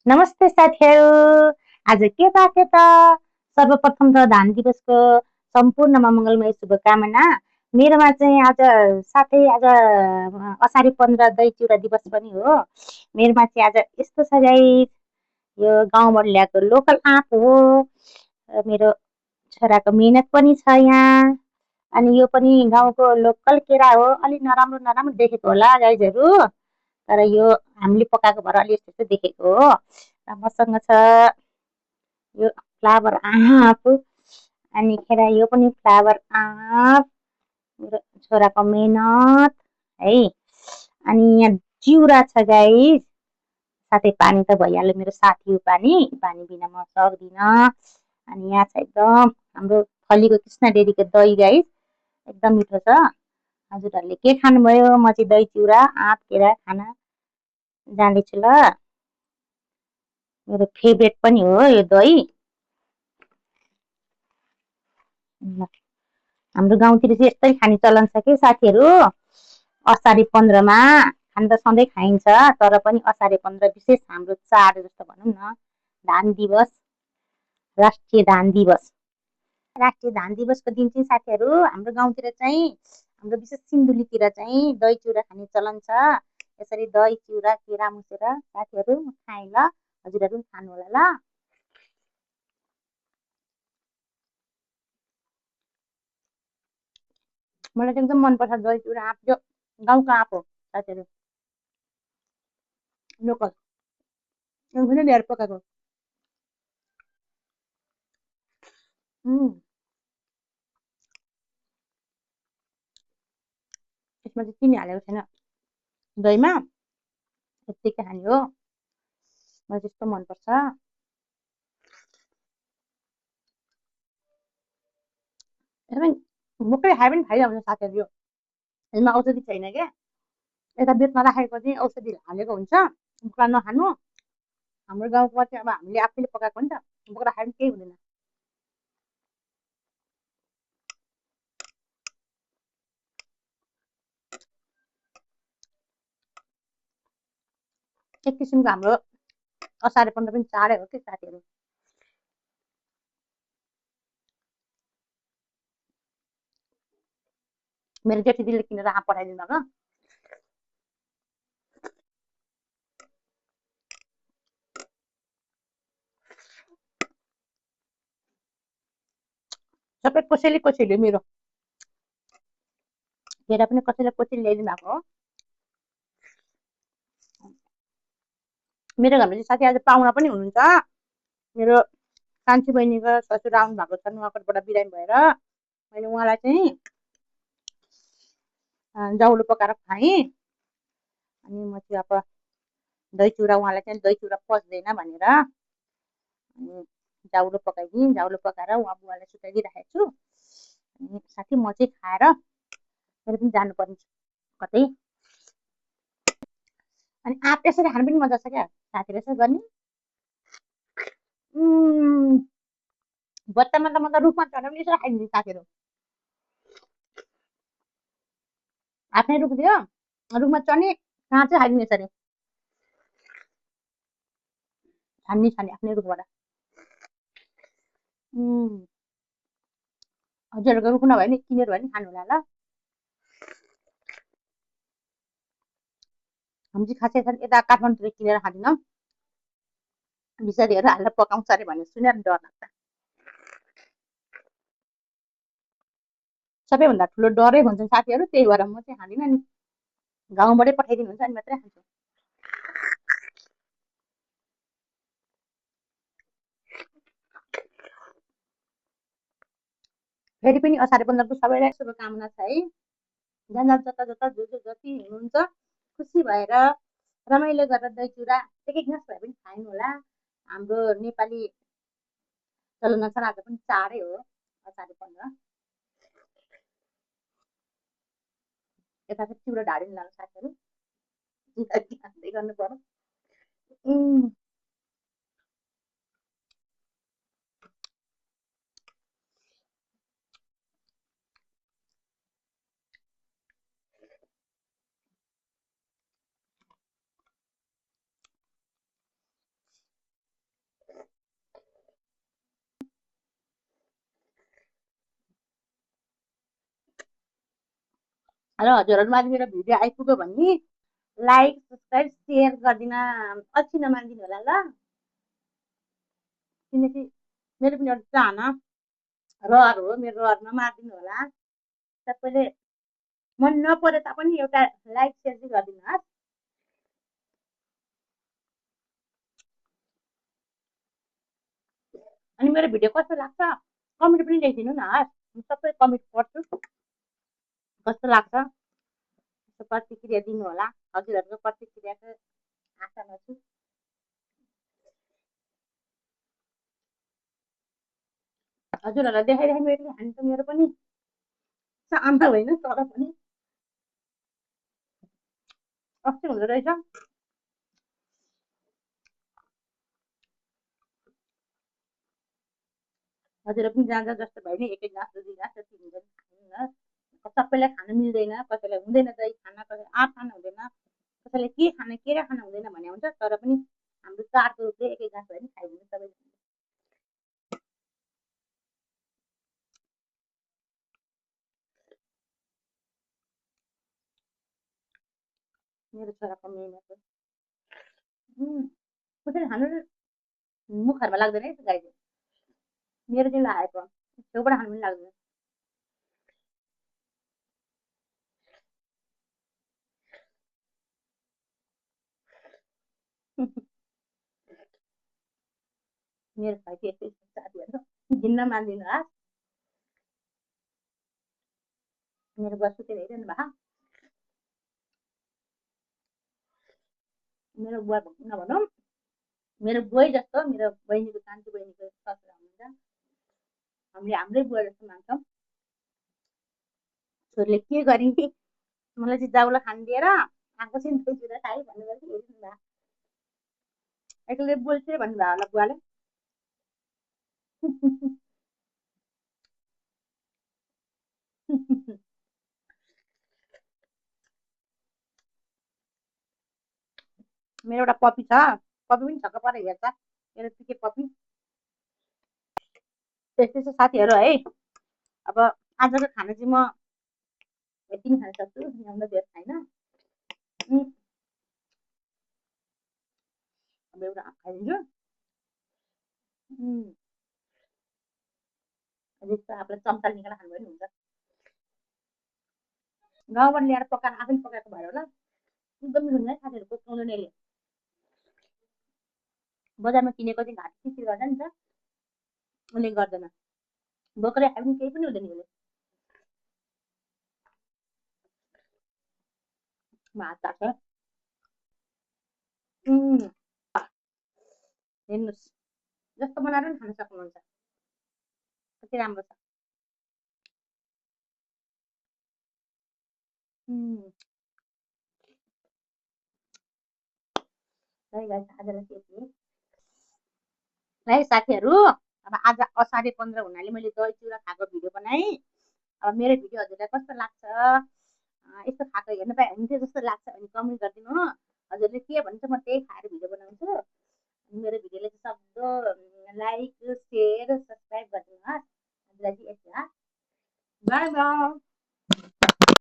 नमस्ते साथीहरू। आज के बाँकी त? सर्वप्रथम त धान दिवसको सम्पूर्णमा मङ्गलमय शुभकामना। मेरोमा चाहिँ आज साथै आज असारी 15 दही चिउरा दिवस पनि हो। मेरोमा चाहिँ आज यस्तो छ गाइस, यो गाउँबाट ल्याएको लोकल आँप हो। मेरो छोराको मिहिनेत पनि छ यहाँ। अनि यो पनि गाउँको लोकल केरा हो। अलिक नराम्रो नराम्रो देखेको होला गाइजहरू, तर यो हामीले पकाएको भएर अलि यस्तो यस्तो देखेको हो। र मसँग छ यो फ्लावर आँप, अनि खेर यो पनि फ्लावर आँप, मेरो छोराको मेहनत है। अनि यहाँ चिउरा छ गाइस, साथै पानी त भइहाल्यो, मेरो साथी हो पानी, पानी बिना म सक्दिनँ। अनि यहाँ छ एकदम हाम्रो फलीको कृष्ण डेरीको दही गाइस, एकदम मिठो छ। हजुरहरूले के खानुभयो? म चाहिँ दही चिउरा आँप केरा खान जाँदैछु ल। मेरो फेभरेट पनि हो यो दही। हाम्रो गाउँतिर चाहिँ यस्तै खाने चलन छ कि साथीहरू। असारी 15मा खान त सधैँ खाइन्छ, तर पनि असारे 15 विशेष हाम्रो चाड जस्तो भनौँ न, धान दिवस, राष्ट्रिय धान दिवस। राष्ट्रिय धान दिवसको दिन चाहिँ साथीहरू हाम्रो गाउँतिर चाहिँ, हाम्रो विशेष सिन्धुलीतिर चाहिँ दही चिउरा खाने चलन छ। यसरी दही चिउरा केरा मुछेर साथीहरू खाएँ ल, हजुरहरू पनि खानु होला ल। मलाई चाहिँ एकदम मनपर्छ दही चिउरा आँप, यो गाउँको आँप हो साथीहरू, लोकल एकदमै ल्याएर पकाएको। यसमा चाहिँ चिनी हालेको छैन दहीमा, यत्तिकै खाने हो। मलाई त्यस्तो मनपर्छ। एकदमै मुखै खाए पनि खाइहाल्छ साथीहरू। यो यसमा औषधि छैन क्या, यता बेच्न राखेको चाहिँ औषधि हालेको हुन्छ, बोक्रा नखानु। हाम्रो गाउँमा चाहिँ अब हामीले आफैले पकाएको नि त, बोक्रा खाए पनि केही हुँदैन। एक किसिमको हाम्रो असारे 15 पनि चाडै हो कि साथीहरू। मेरो जेठी दिदीले किनेर आँप पठाइदिनु भएको। सबै कसैले कसैले मेरो केरा पनि कसैले कसैले ल्याइदिनु भएको हो। मेरो घरमा चाहिँ साथी आज पाहुना पनि हुनुहुन्छ। मेरो कान्छी बहिनीको ससुर आउनु भएको छ नुवाकोटबाट बिरामी भएर। मैले उहाँलाई चाहिँ जाउलो पकाएर खुवाएँ। अनि म चाहिँ अब दही चिउरा, उहाँलाई चाहिँ दही चिउरा पच्दैन भनेर अनि जाउलो पकाइदिएँ। जाउलो पकाएर उहाँ बुवालाई सुताइदिइराखेको छु। अनि साथी म चाहिँ खाएर मेरो पनि जानुपर्ने छ कतै। अनि आँप यसरी खानु पनि मजा छ क्या साथीहरू, यसो गर्ने। बच्चामा त म त रुखमा चढेर पनि यसो खाइदिन्छु साथीहरू। आफ्नै रुख दियो, रुखमा चढ्ने, काँचै खाइदिने यसरी, छान्नी छान्नी आफ्नै रुखबाट। हजुरहरूको रुख नभए नि किनेर भए नि खानु होला ल। हामी चाहिँ खासै यता काठमाडौँतिर किनेर खाँदैनौँ, बिसारीहरू हालेर पकाउँछ अरे भन्ने सुनेर डर लाग्छ। सबैभन्दा ठुलो डरै हुन्छ साथीहरू, त्यही भएर म चाहिँ खाँदिनँ नि, गाउँबाटै पठाइदिनुहुन्छ अनि मात्रै खान्छु। फेरि पनि असार 15को सबैलाई शुभकामना छ है। जहाँ जता जता जो जो जति हुनुहुन्छ खुसी भएर रमाइलो गरेर दही चिउरा एक एक ग्लास भए पनि खानु होला। हाम्रो नेपाली चलनअनुसार आज पनि चाडै हो असार 15। यता चाहिँ चिउरा ढाडिनु लाग्छ साथीहरू, खाँदै गर्नु पर्यो। र हजुरहरूमा आज मेरो भिडियो आइपुग्यो भने लाइक सब्सक्राइब सेयर गरिदिन अल्छी नमानिदिनु होला ल, किनकि मेरो पनि एउटा चाहना रहर हो, मेरो रहर नमारिदिनु होला। सबैले मन नपरे तापनि एउटा लाइक सेयर चाहिँ गरिदिनुहोस्। अनि मेरो भिडियो कस्तो लाग्छ कमेन्ट पनि लेखिदिनु न, म सबै कमेन्ट पढ्छु। कस्तो लाग्छ प्रतिक्रिया दिनु होला, हजुरहरूको प्रतिक्रियाको आशामा छु। हजुरहरूलाई देखाइदेखि मेरो हामी त मेरो पनि सानो होइन तर पनि कस्तो हुँदो रहेछ। हजुर पनि जाँदा जस्तो भयो नि, एक गाँस दुई गाँस जति हुँदैन, सबैलाई खानु मिल्दैन, कसैलाई हुँदैन दही खाना, कसैलाई आँप खानु हुँदैन, कसैलाई के खाना केरा खाना हुँदैन भन्ने हुन्छ। तर पनि हाम्रो चाडको रूपले एक गाँस भए पनि खाइदिनु सबैले। मेरो छोराको मेहनत कसैले खानु मुखहरूमा लाग्दैन है गाईले, मेरो चाहिँ लागेको छेउबाट खानु पनि लाग्दैन। मेरो भाइ यस्तै साथीहरू घिन्न मान्दिनँ हा। मेरो बुवा सुतेर हेरिरहनु भएको, मेरो बुवा नभनौँ मेरो बुवै जस्तो, मेरो बहिनीको कान्छी बहिनीको ससुरा हुनुहुन्छ, हामीले हाम्रै बुवा जस्तो मान्छौँ। छोरीले के गरी मलाई चाहिँ जाउला खानु दिएर आएको चाहिँ दुधतिर खाएँ भन्नुभयो कि हेरिरहनु भएको, एक्लै बोल्छे भन्नुभयो होला बुवाले। मेरो एउटा पपी छ, पपी पनि छक्क परेर हेर्छ मेरो के पपी। त्यस्तै छ साथीहरू है। अब आजको खाना चाहिँ म यति नै खान सक्छु, यहाँबाट धेर खाइन। अब एउटा खाइदिन्छु, जस्तो आफूलाई चम्चा निकालेर खानुभयो नि हुन्छ। गाउँबाट ल्याएर पकाएर आफैले पकाएको भएर होला एकदम मिठो हुन्छ है साथीहरू, पकाउँदैन यसले। बजारमा किनेको चाहिँ घाँटी चिचिर गर्छ नि त, उसले गर्दैन, बोकेर खायो भने केही पनि हुँदैन यसले। हात लाग्छ। हेर्नुहोस् जस्तो बनाएर पनि खान सक्नुहुन्छ, कति राम्रो छ। आजलाई त्यति है साथीहरू। अब आज असारे 15 हुनाले मैले दही चिउरा खाएको भिडियो बनाएँ। अब मेरो भिडियो हजुरलाई कस्तो लाग्छ, यस्तो खाएको हेर्नु पाए हुन्थ्यो जस्तो लाग्छ भने कमेन्ट गरिदिनु हो। हजुरले के भन्छ म त्यही खाएर भिडियो बनाउँछु। मेरो भिडियोलाई चाहिँ सक्दो लाइक सेयर सब्सक्राइब गरिदिनुहोस्। आजलाई चाहिँ यति, बाई बाई।